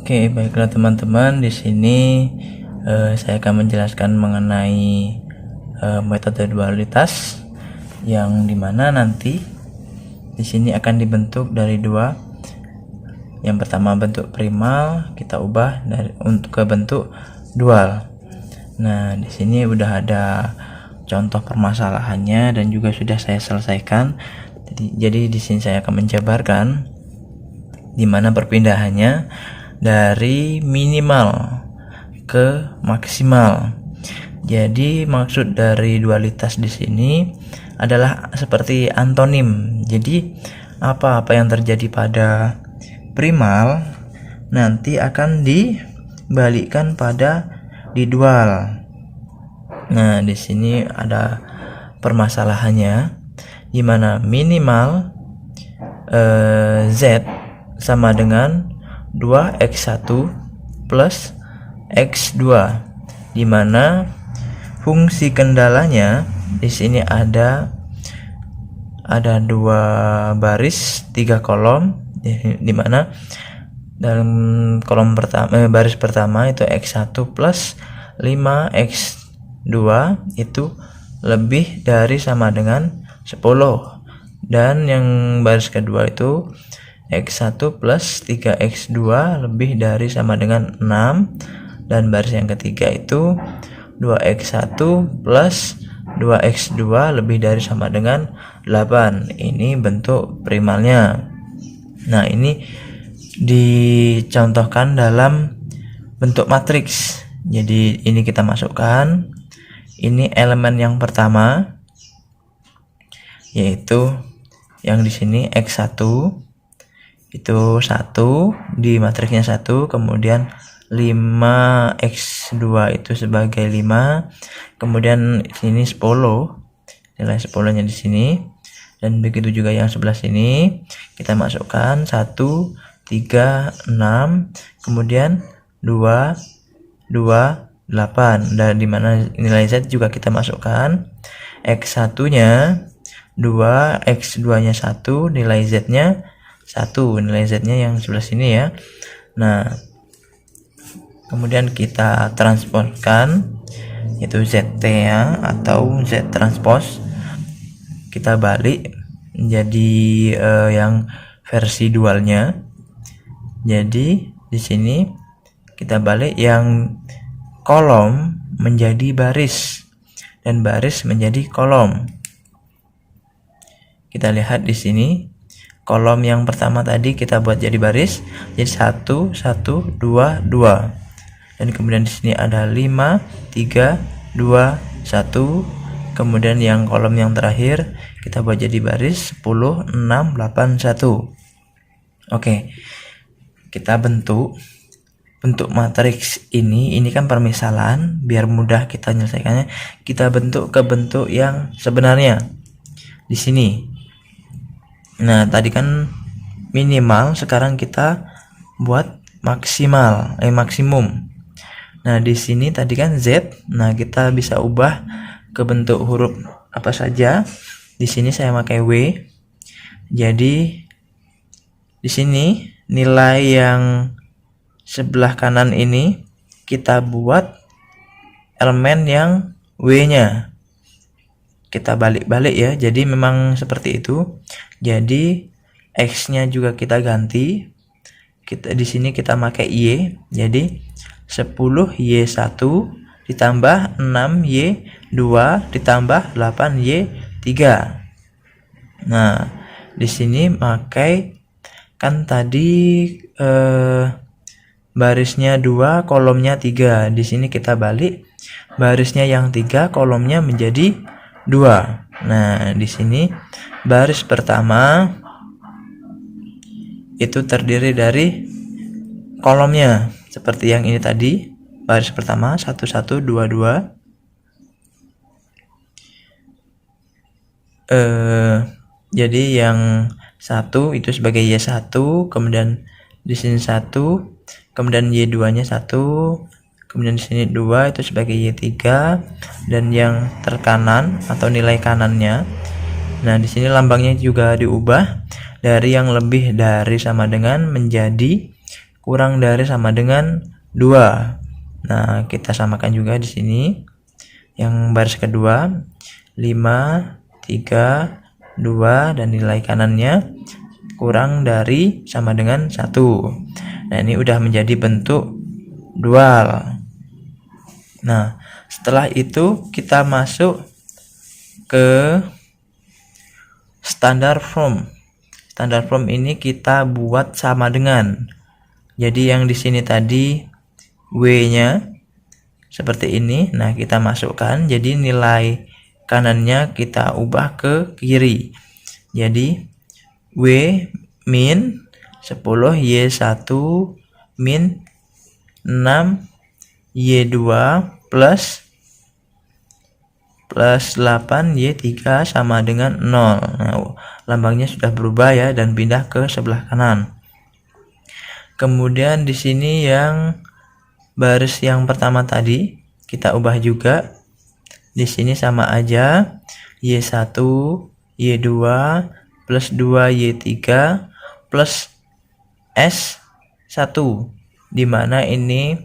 Oke, baiklah teman-teman, di sini saya akan menjelaskan mengenai metode dualitas yang dimana nanti di sini akan dibentuk dari dua. Yang pertama bentuk primal, kita ubah untuk ke bentuk dual. Nah, di sini udah ada contoh permasalahannya dan juga sudah saya selesaikan. Jadi di sini saya akan menjabarkan di mana perpindahannya dari minimal ke maksimal. Jadi maksud dari dualitas di sini adalah seperti antonim. Jadi apa yang terjadi pada primal nanti akan dibalikkan pada di dual. Nah, di sini ada permasalahannya di mana minimal Z sama dengan 2x1 plus x2, di mana fungsi kendalanya di sini ada dua baris 3 kolom, di mana dalam kolom pertama baris pertama itu x1 plus 5x2 itu lebih dari sama dengan 10, dan yang baris kedua itu x1 plus 3x2 lebih dari sama dengan 6, dan baris yang ketiga itu 2x1 plus 2x2 lebih dari sama dengan 8. Ini bentuk primalnya. Nah, ini dicontohkan dalam bentuk matriks. Jadi ini kita masukkan, ini elemen yang pertama yaitu yang di sini x1 itu 1 di matriksnya 1, kemudian 5x2 itu sebagai 5, kemudian sini 10, nilai 10 nya di sini, dan begitu juga yang sebelah sini kita masukkan 1 3 6, kemudian 2 2 8, dan dimana nilai Z juga kita masukkan, x1 nya 2, x2 nya 1, nilai Z nya 1, nilai Z nya yang sebelah sini ya. Nah, kemudian kita transposkan yaitu ZT ya, atau Z transpose kita balik menjadi yang versi dualnya. Jadi di sini kita balik yang kolom menjadi baris dan baris menjadi kolom. Kita lihat di sini kolom yang pertama tadi kita buat jadi baris, jadi 1 1 2 2, dan kemudian di sini ada 5 3 2 1, kemudian yang kolom yang terakhir kita buat jadi baris 10 6 8 1. Oke, kita bentuk matriks ini kan permisalan, biar mudah kita menyelesaikannya kita bentuk ke bentuk yang sebenarnya di sini. Nah, tadi kan minimal, sekarang kita buat maksimum. Nah, di sini tadi kan Z. Nah, kita bisa ubah ke bentuk huruf apa saja. Di sini saya pakai W. Jadi di sini nilai yang sebelah kanan ini kita buat elemen yang W-nya. Kita balik-balik ya, jadi memang seperti itu. Jadi X-nya juga kita ganti. Di sini kita pakai Y. Jadi 10Y1 ditambah 6Y2 ditambah 8Y3. Nah, di sini pakai kan tadi barisnya 2, kolomnya 3. Di sini kita balik, barisnya yang 3, kolomnya menjadi 2. Nah, di sini baris pertama itu terdiri dari kolomnya seperti yang ini tadi. Baris pertama 1 1 2 2. Jadi yang 1 itu sebagai Y1, kemudian di sini 1, kemudian Y2-nya 1, kemudian di sini 2 itu sebagai Y3, dan yang terkanan atau nilai kanannya. Nah, di sini lambangnya juga diubah dari yang lebih dari sama dengan menjadi kurang dari sama dengan 2. Nah, kita samakan juga di sini. Yang baris kedua 5, 3, 2 dan nilai kanannya kurang dari sama dengan 1. Nah, ini udah menjadi bentuk dual. Nah, setelah itu kita masuk ke standard form. Standard form ini kita buat sama dengan. Jadi yang di sini tadi W-nya seperti ini. Nah, kita masukkan. Jadi nilai kanannya kita ubah ke kiri. Jadi W min 10 Y1 min 6 Y2 plus 8 Y3 sama dengan 0. Nah, lambangnya sudah berubah ya dan pindah ke sebelah kanan. Kemudian di sini yang baris yang pertama tadi kita ubah juga. Di sini sama aja, Y1 Y2 plus 2 Y3 plus S1, dimana ini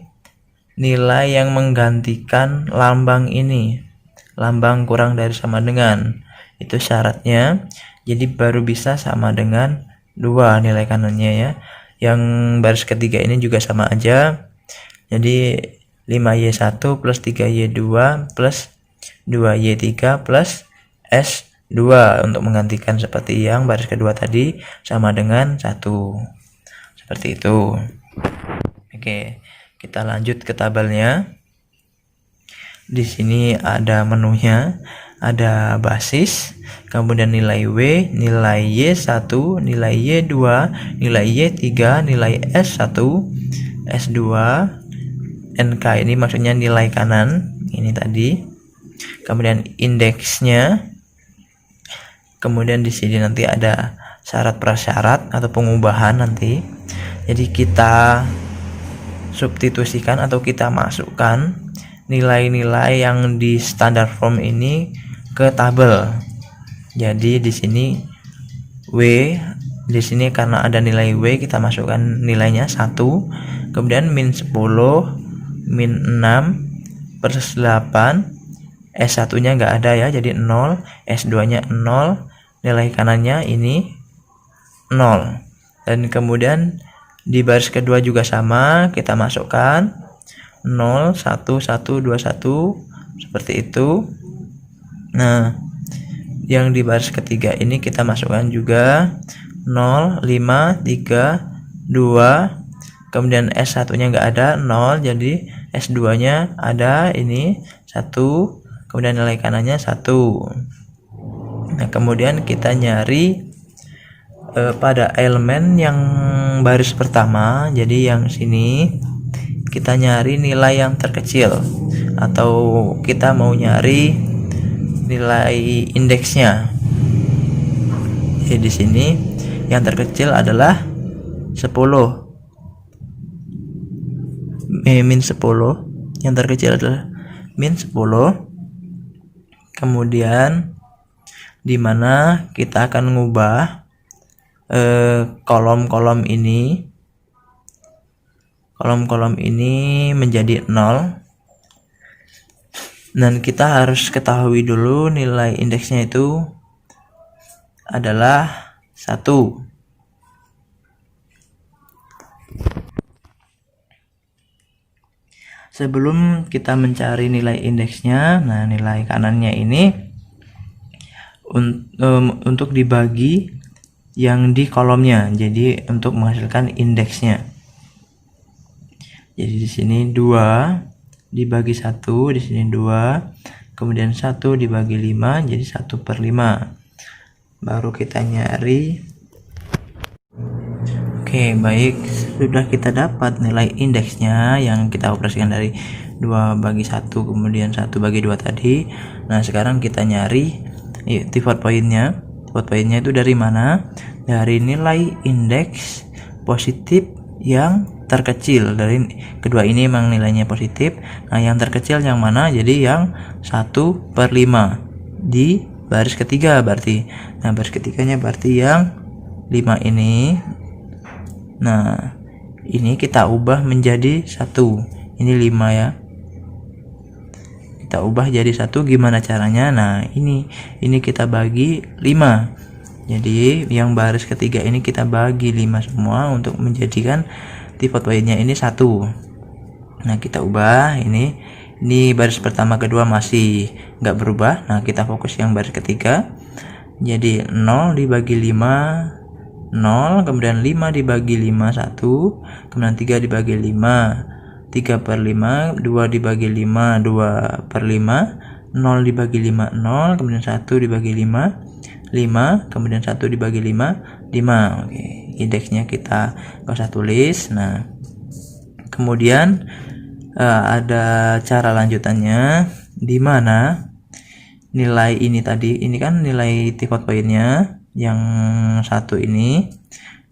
nilai yang menggantikan lambang ini, lambang kurang dari sama dengan, itu syaratnya. Jadi baru bisa sama dengan 2 nilai kanannya ya. Yang baris ketiga ini juga sama aja. Jadi 5Y1 plus 3Y2 plus 2Y3 plus S2 untuk menggantikan seperti yang baris kedua tadi sama dengan 1. Seperti itu. Oke, kita lanjut ke tabelnya. Di sini ada menunya, ada basis, kemudian nilai W, nilai Y1, nilai Y2, nilai Y3, nilai S1, S2, NK ini maksudnya nilai kanan ini tadi. Kemudian indeksnya. Kemudian di sini nanti ada syarat prasyarat atau pengubahan nanti. Jadi kita substitusikan atau kita masukkan nilai-nilai yang di standard form ini ke tabel. Jadi di sini W, di sini karena ada nilai W kita masukkan nilainya 1, kemudian min 10, min 6 plus 8, S1 nya enggak ada ya, jadi 0, S2 nya 0, nilai kanannya ini 0. Dan kemudian di baris kedua juga sama, kita masukkan 0, 1, 1, 2, 1 seperti itu. Nah, yang di baris ketiga ini kita masukkan juga 0, 5, 3, 2. Kemudian S1 nya enggak ada, 0, jadi S2 nya ada, ini 1, kemudian nilai kanannya 1. Nah, kemudian kita nyari pada elemen yang baris pertama. Jadi yang sini kita nyari nilai yang terkecil, atau kita mau nyari nilai indeksnya. Jadi di sini yang terkecil adalah 10. Min 10, yang terkecil adalah min 10. Kemudian dimana kita akan mengubah kolom-kolom ini menjadi 0, dan kita harus ketahui dulu nilai indeksnya itu adalah 1. Sebelum kita mencari nilai indeksnya, nah nilai kanannya ini untuk dibagi yang di kolomnya, jadi untuk menghasilkan indeksnya. Jadi di sini 2 dibagi 1, di sini 2, kemudian 1 dibagi 5, jadi 1/5. Baru kita nyari. Oke, baik, sudah kita dapat nilai indeksnya yang kita operasikan dari 2 bagi 1 kemudian 1 bagi 2 tadi. Nah, sekarang kita nyari pivot pointnya. Pivot pointnya itu dari mana? Dari nilai indeks positif yang terkecil. Dari kedua ini memang nilainya positif. Nah, yang terkecil yang mana? Jadi yang 1/5 di baris ketiga berarti. Nah, baris ketiganya berarti yang 5 ini. Nah, ini kita ubah menjadi 1. Ini 5 ya. Kita ubah jadi 1, gimana caranya? Nah, ini kita bagi 5. Jadi yang baris ketiga ini kita bagi 5 semua untuk menjadikan pivot pointnya ini 1. Nah, kita ubah ini baris pertama kedua masih nggak berubah. Nah, kita fokus yang baris ketiga. Jadi 0 dibagi 5 0, kemudian 5 dibagi 5 1, kemudian 3 dibagi 5 3/5, 2 dibagi 5 2/5, 0 dibagi 5 0, kemudian 1 dibagi 5 5, kemudian 1 dibagi 5 5. Oke, indeksnya kita nggak usah tulis. Nah, kemudian ada cara lanjutannya, di mana nilai ini tadi, ini kan nilai pivot pointnya yang 1 ini.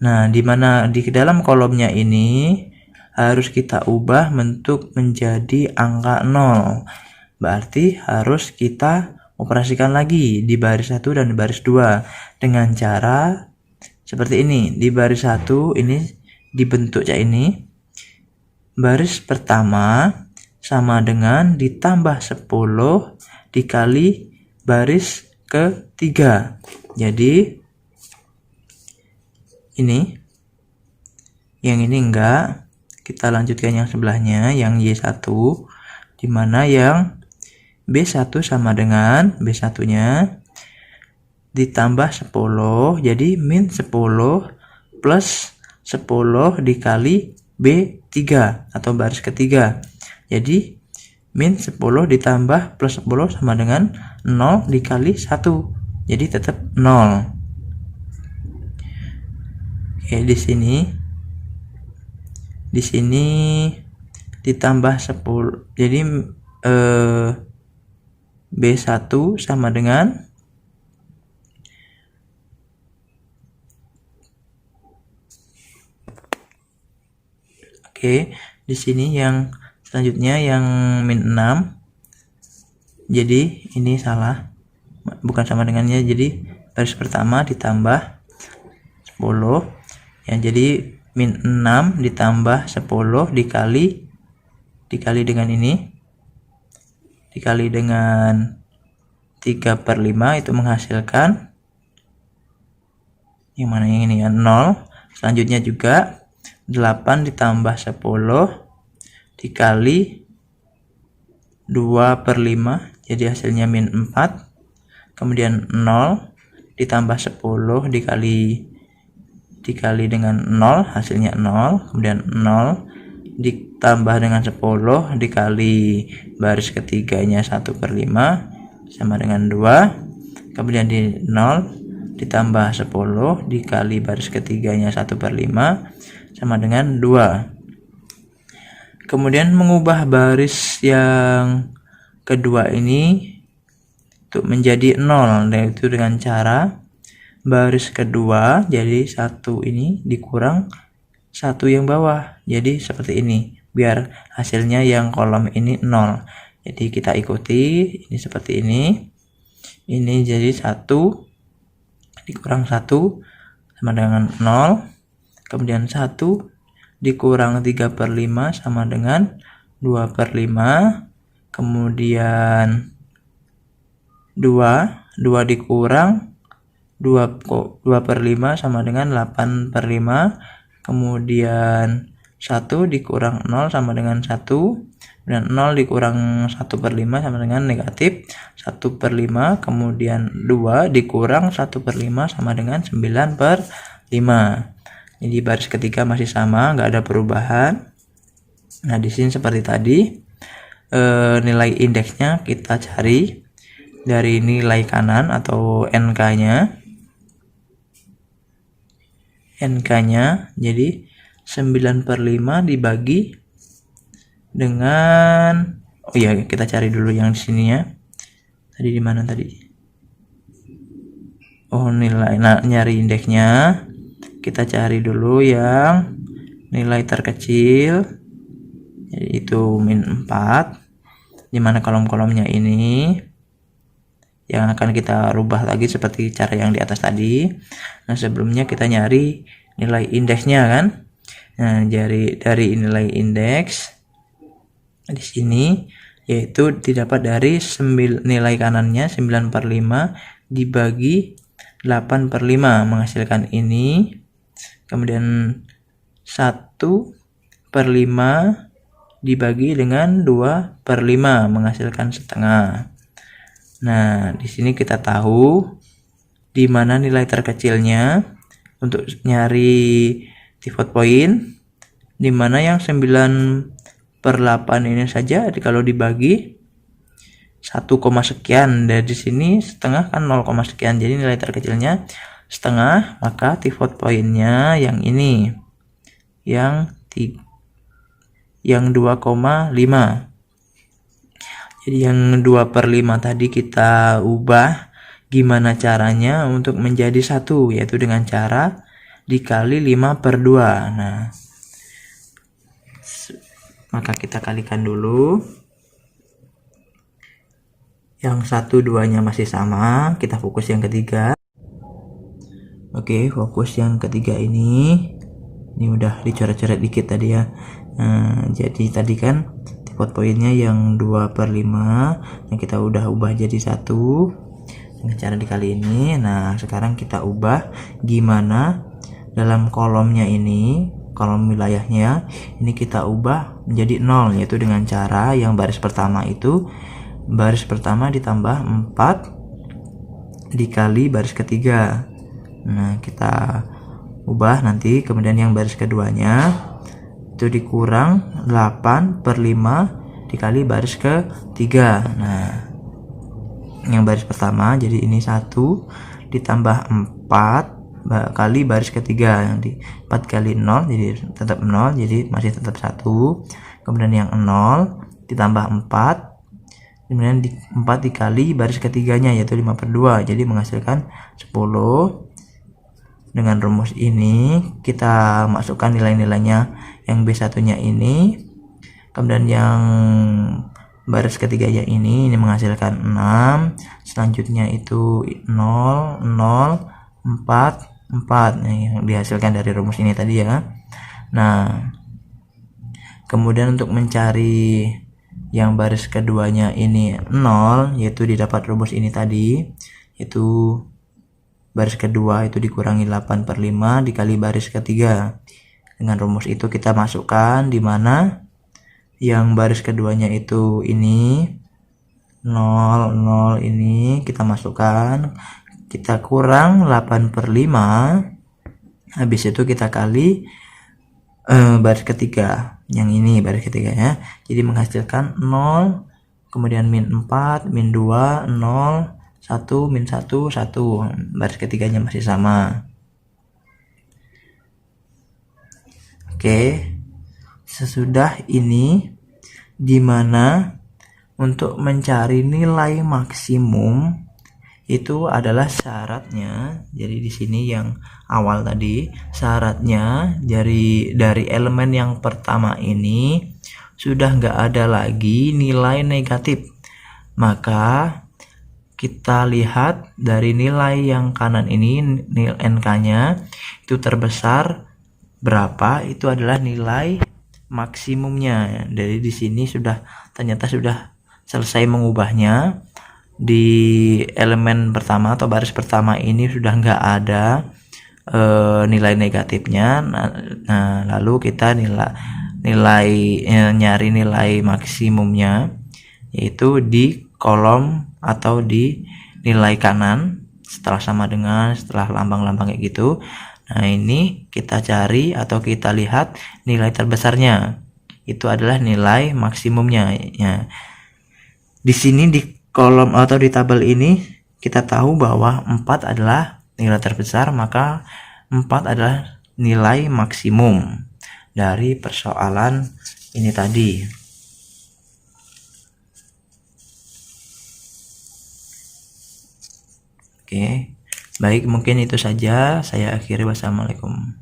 Nah, di mana di dalam kolomnya ini harus kita ubah bentuk menjadi angka 0. Berarti harus kita operasikan lagi di baris 1 dan di baris 2 dengan cara seperti ini. Di baris 1 ini dibentuk kayak ini. Baris pertama sama dengan ditambah 10 dikali baris ketiga. Jadi ini, yang ini enggak, kita lanjutkan yang sebelahnya, yang Y1, dimana yang B1 sama dengan B1 nya ditambah 10, jadi min 10 plus 10 dikali B3 atau baris ketiga. Jadi min 10 ditambah plus 10 sama dengan 0 dikali 1, jadi tetap 0. Oke, di sini ditambah 10, jadi B1 sama dengan di sini yang selanjutnya yang min 6. Jadi ini salah, bukan sama dengannya, jadi baris pertama ditambah 10 ya, jadi min 6 ditambah 10 dikali dengan ini, dikali dengan 3/5, itu menghasilkan yang mana, yang ini ya, 0. Selanjutnya juga 8 ditambah 10 dikali 2/5, jadi hasilnya min 4. Kemudian 0 ditambah 10 dikali dengan 0, hasilnya 0. Kemudian 0 ditambah dengan 10 dikali baris ketiganya 1/5 sama dengan 2. Kemudian di 0 ditambah 10 dikali baris ketiganya 1/5 sama dengan 2. Kemudian mengubah baris yang kedua ini untuk menjadi 0, yaitu dengan cara baris kedua, jadi 1 ini dikurang 1 yang bawah, jadi seperti ini, biar hasilnya yang kolom ini 0. Jadi kita ikuti, ini seperti ini jadi 1 dikurang 1 sama dengan 0, kemudian 1 dikurang 3/5 sama dengan 2/5, kemudian 2 dikurang 2/5 sama dengan 8/5, kemudian 1 dikurang 0 sama dengan 1, dan 0 dikurang 1/5 sama dengan negatif 1/5, kemudian 2 dikurang 1/5 sama dengan 9/5. Jadi baris ketiga masih sama, nggak ada perubahan. Nah, di sini seperti tadi, nilai indeksnya kita cari dari nilai kanan atau NK-nya. NK-nya jadi 9/5 dibagi dengan, oh ya, kita cari dulu yang di sininya. Tadi di mana tadi? Oh, nilai. Nah, nyari indeksnya. Kita cari dulu yang nilai terkecil, yaitu min 4, dimana kolom-kolomnya ini yang akan kita rubah lagi seperti cara yang di atas tadi. Nah, sebelumnya kita nyari nilai indeksnya kan. Nah, dari nilai indeks di sini yaitu didapat dari nilai kanannya 9/5 dibagi 8/5 menghasilkan ini. Kemudian 1/5 dibagi dengan 2/5 menghasilkan setengah. Nah, di sini kita tahu di mana nilai terkecilnya untuk nyari pivot point, di mana yang 9/8 ini saja kalau dibagi 1, sekian, dari sini setengah kan 0, sekian, jadi nilai terkecilnya setengah, maka pivot pointnya yang ini yang 2,5. Jadi yang 2/5 tadi kita ubah. Gimana caranya untuk menjadi 1, yaitu dengan cara dikali 5/2. Nah, maka kita kalikan dulu. Yang 1, 2-nya masih sama, kita fokus yang ketiga. Oke, fokus yang ketiga ini udah dicoret-coret dikit tadi ya. Nah, jadi tadi kan pivot pointnya yang 2/5 yang kita udah ubah jadi 1 dengan cara dikali ini. Nah, sekarang kita ubah gimana dalam kolomnya ini, kolom wilayahnya ini kita ubah menjadi 0, yaitu dengan cara yang baris pertama itu baris pertama ditambah 4 dikali baris ketiga. Nah, kita ubah nanti. Kemudian yang baris keduanya itu dikurang 8/5 dikali baris ketiga. Nah, yang baris pertama jadi ini 1 ditambah 4 kali baris ketiga, yang di 4 kali 0 jadi tetap 0, jadi masih tetap 1. Kemudian yang 0 ditambah 4, kemudian 4 dikali baris ketiganya yaitu 5/2, jadi menghasilkan 10. Dengan rumus ini kita masukkan nilai-nilainya. Yang B1-nya ini, kemudian yang baris ketiganya ini menghasilkan 6, selanjutnya itu 0, 0, 4, 4. Nah, yang dihasilkan dari rumus ini tadi ya. Nah, kemudian untuk mencari yang baris keduanya ini 0, yaitu didapat rumus ini tadi, yaitu baris kedua itu dikurangi 8/5 dikali baris ketiga. Dengan rumus itu kita masukkan di mana yang baris keduanya itu ini 0, 0 ini kita masukkan, kita kurang 8/5, habis itu kita kali baris ketiga, yang ini baris ketiganya, jadi menghasilkan 0, kemudian min 4, min 2, 0, 1, min 1, 1, baris ketiganya masih sama. Oke, sesudah ini dimana untuk mencari nilai maksimum itu adalah syaratnya. Jadi di sini yang awal tadi syaratnya dari elemen yang pertama ini sudah nggak ada lagi nilai negatif, maka kita lihat dari nilai yang kanan ini, nilai NK-nya itu terbesar berapa, itu adalah nilai maksimumnya. Dari di sini ternyata sudah selesai mengubahnya. Di elemen pertama atau baris pertama ini sudah nggak ada nilai negatifnya. Nah, lalu kita nyari nilai maksimumnya yaitu di kolom atau di nilai kanan setelah lambang-lambang kayak gitu. Nah, ini kita cari atau kita lihat nilai terbesarnya, itu adalah nilai maksimumnya ya. Di sini di kolom atau di tabel ini kita tahu bahwa 4 adalah nilai terbesar, maka 4 adalah nilai maksimum dari persoalan ini tadi. Oke, baik, mungkin itu saja. Saya akhiri. Wassalamualaikum.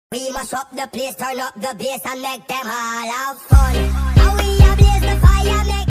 We must up the place, turn up the bass and make them all have fun.